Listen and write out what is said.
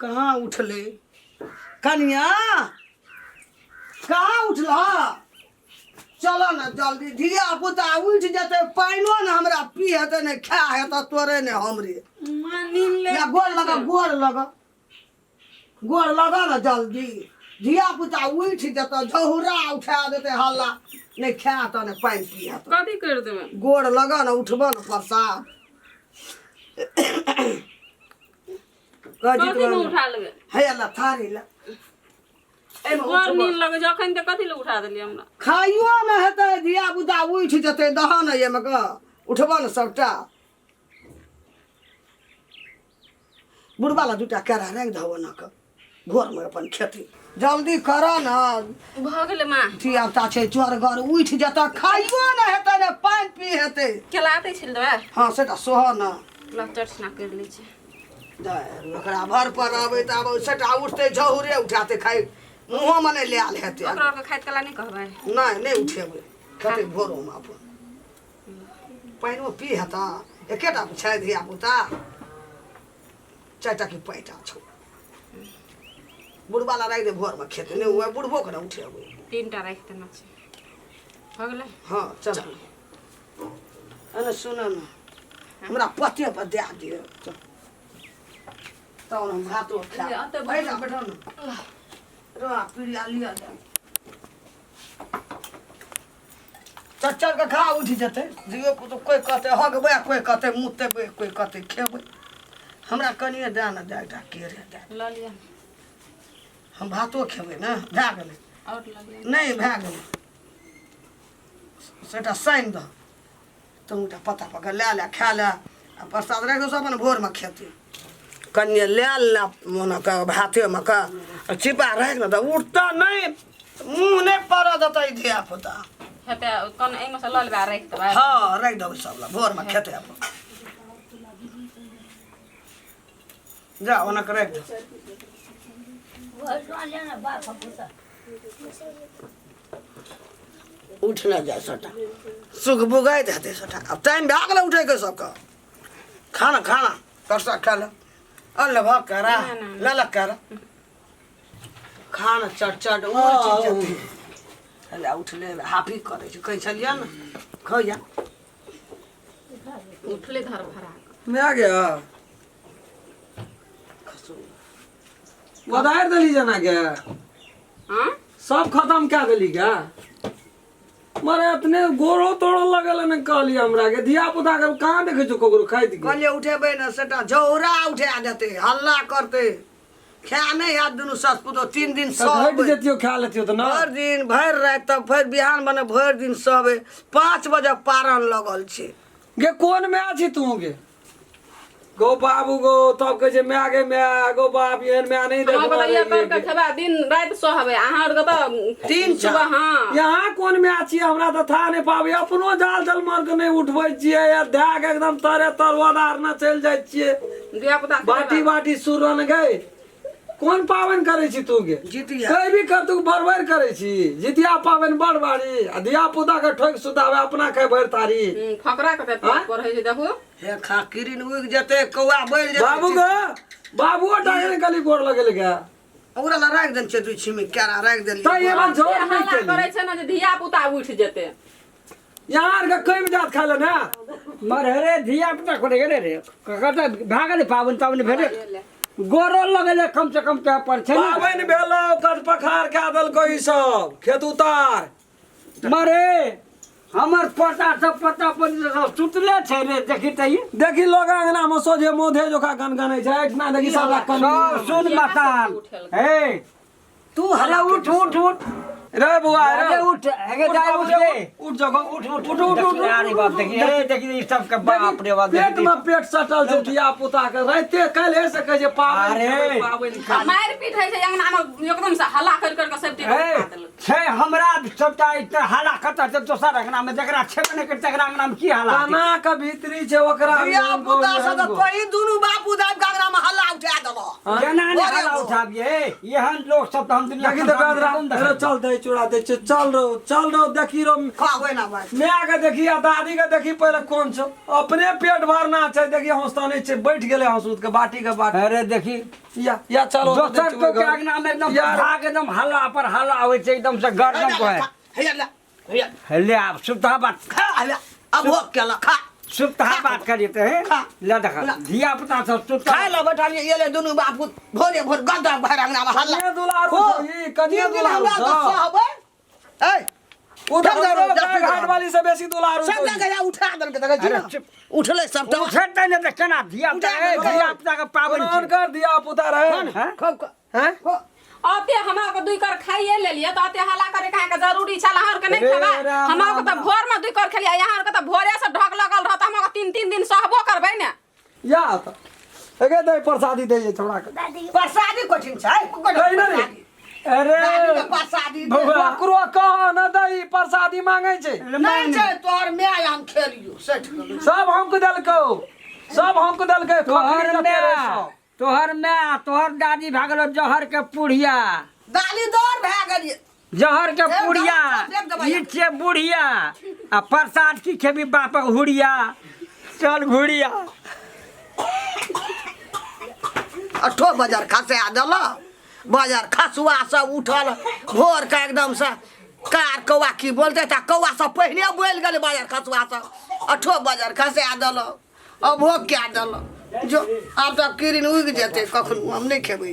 कहाँ उठले कनिया कहाँ उठला चलो ना जल्दी धिया पुता उठ जते पाइनो न हमरा पी हेते ने खा हेते तोरे ने हमरे या गोड़ लगा ना जल्दी धिया पुता उठ जते झहुरा उठा देते हल्ला ने खा त ने पाइन पी हेते कथी कर देबे गोड़ लगा ना उठबो न प्रसाद कथी में उठा लेबे हे अल्लाह थारी ला गोर नीन लगे जखन त कथी ले उठा देली हमरा खाइयो न हेते धिया पुता उठ जते दहन एमे क उठबो न सबटा बुढ़वाला दूटा केरा राख दहो न क घर में अपन खेती जल्दी कर न भ गेले मां धिया पुता छै चोरगर उठ जते खाइयो न हेते ने पानि पी हेते केलाते छिल देबे हां सेटा सोह न लचरसना कर लै छै ओकरा भर पर आबै त आबै सेटा उठते झहुरे उठाते खाइ मुँह मने ले आल हेते ओकरा के खाइत कला नहीं कहबै नहीं उठेबै कते भोरो में अपन पानि पी हेता एकेटा छै धिया पुता चारिटा की पैटा छौ बुढ़वाला राख दे भोर में खेते नहीं हुए बुढ़बो के ना उठेबै तीनटा राख देना छै भ गेले हाँ चल अने सुन न हमरा पते पर दे दियो चल तब हम भातो खा बैठा बैठो न रो पीड़िया लिया जा चल के खा उठ जते दियो तो कोई कहते हगबे कोई कहते मुतेबे कोई कहते खेबे हमरा कनिए दे न देटा केरे दे ल लिया हम भातो खेबे ना भए गेलै और ल लिया नहीं भए गेलै सेटा साइन द तुमटा पता पका ले खा ले आ प्रसाद राख सब अपन भोर में खेती कन्या ले मन का भाते में का चिपा राख न त उठता नहीं मुँह नहीं पड़ देता धिया पुता हेते कन एमे से ल लेबे राख देबे हाँ राख देबै सब ला भोर में खेते अपन जा ओना के राख दे उठ ना जाए सटा सुख बुगाई देते सटा अब टाइम भए गेलै उठे के सबके खाना परसा खा ले अल्लाह भाग करा ललक करा खाना चट उठ जते अल्लाह उठ ले हाफी करे छै कहि छलिया न खइया उठले धर भरा मैं आ गया वधार दली जना के हां सब खत्म क्या दली क्या मारे अपने गोरो तोड़ो लगल न कहली हमरा के धिया पुता के कहां देखे छ कोकरो खाइ दी कहलिए उठेबै न सेटा झौरा उठा देते हल्ला करते खा नहीं हाथ दुनु सस पुतो 3 दिन सब हट जतियो खा लेतियो त ना भर दिन भर रात तब फिर बिहान बने भर दिन सब 5 बजे पारण लगल छे गे कोन में आछि तू गे गो बाबू गो तब के जे मैं आगे मैं गो बाप एहन में नहीं हां बताइए कर के खेबा दिन रात सहबे अहां और के त 3 सुबह हां यहां कोन में आछि हमरा त था नहीं पाबे अपनो जाल जल मार के नहीं उठबै छिए या धाग एकदम तरे तरवादार न चल जाय छिए धिया पुता बाटी सुरन गए कौन पावन करे छी तू गे जितिया कई भी कर तू बरबर करे छी जितिया पावन बड़बाड़ी आ धिया पुता के ठोक सुतावे अपना के भर तारी फकरा के पेट पर है देखो हे खा किरिन उग जते कौआ बैल जते बाबू गो बाबू डागने गली गोड़ लगल गया ओकरा ला राख देन छै दुई छिमी केरा राख देली त ये मन झोर नहीं हल्ला करे छै न जे धिया पुता उठ जेते यार के कई में जात खाले ना मरे रे धिया पुता कोने गेले रे कत भागले पावन भेटे गोरो लगले कम से कम के पर छै पावन भेलो कट पखार के दल कोई सब खेत उतार मरे हमर पता सब पता पर सुतले छै रे देखि तई देखी लोग अंगना में सोझे मोधे जोखा गनगनै छै इतना देखी सब कन सुन मतान हे तू हला उठ रे बुआ रे उठ हेगे जाय उठ रे उठ जगह उठ अरे बाप देखि ए देखि सब के बाप रे बाप पेट में पेट सटल छै धिया पुता के रहते काल हे सके जे पावन मार पीट है छै अंगना में एकदम से हल्ला कर के सेफ्टी खा देल छै हमरा सबटा इतना हल्ला करता छै दोसर अंगना में जकरा छेबे नहीं करता अंगना में की हल्ला काना के भीतरी छै ओकरा धिया पुता सब कोई दुनु बापू दाब गागरा में हल्ला उठा देबो केना ने हल्ला उठाबिए एहन लोग सब तो हम दुनिया देखी तो बेदरा अरे चल दे चूड़ा दे चल रो देखी रो खावे ना भाई मैं के देखी आ दादी के देखी पहले कौन छो अपने पेट भरना छै देखी हंसता नहीं छै बैठ गेले हंसूत के बाटी अरे देखी या चलो दोसर को के अंगना में एकदम भाग एकदम हल्ला पर हल्ला आवे छै एकदम से गर्दन को है ले आप सुता बात खा अब हो केला खा सुता बात करिए तो है ले देखा धिया पुता सब सुता खा लो बेटा ये ले दोनों बाप भोरे भोर गंदा भर अंगना में हल्ला कन्या दुलारू ई कन्या दुलारू ए उधर जाओ घाट वाली से बेसी दुलारू सब जगह उठा दल के देखा उठले सब तो उठते ने तो केना धिया पुता के पावन कौन कर दिया पुता रहे हैं आते हमरा को दुई कर खाइए ले लिए तो आते हल्ला करे काहे के जरूरी छल हर के नहीं खबा हमरा को तो भोर में दुई कर खलिया यहाँ के तो भोरे से ढक लगल रहत हमरा को 3 दिन सहबो करबै ने या तो एके दे प्रसादी दे थोड़ा प्रसादी कठिन छै नहीं नहीं अरे प्रसादी बकरो कह न दई प्रसादी मांगे छै नहीं छै तोर मैं हम खेलियो सेठ सब हमको देलको तोहर मैं तोहर दादी भागलो जहर के पुड़िया दाली दौर भए गेलिए जहर के पुड़िया ई छे बुढ़िया आ प्रसाद की खेबी बापक हुड़िया चल घुड़िया 8 बाजार खसे दल बाजार खसुआ सब उठल भोर का एकदम से कार कौआ की बोलते था कौआ सब पहले बोल गए बाजार खसुआ सब 8 बाजार खसे दल अब भोग क्या दल जो आब तक किरिन उग जेते कखन हम नहीं खेबै।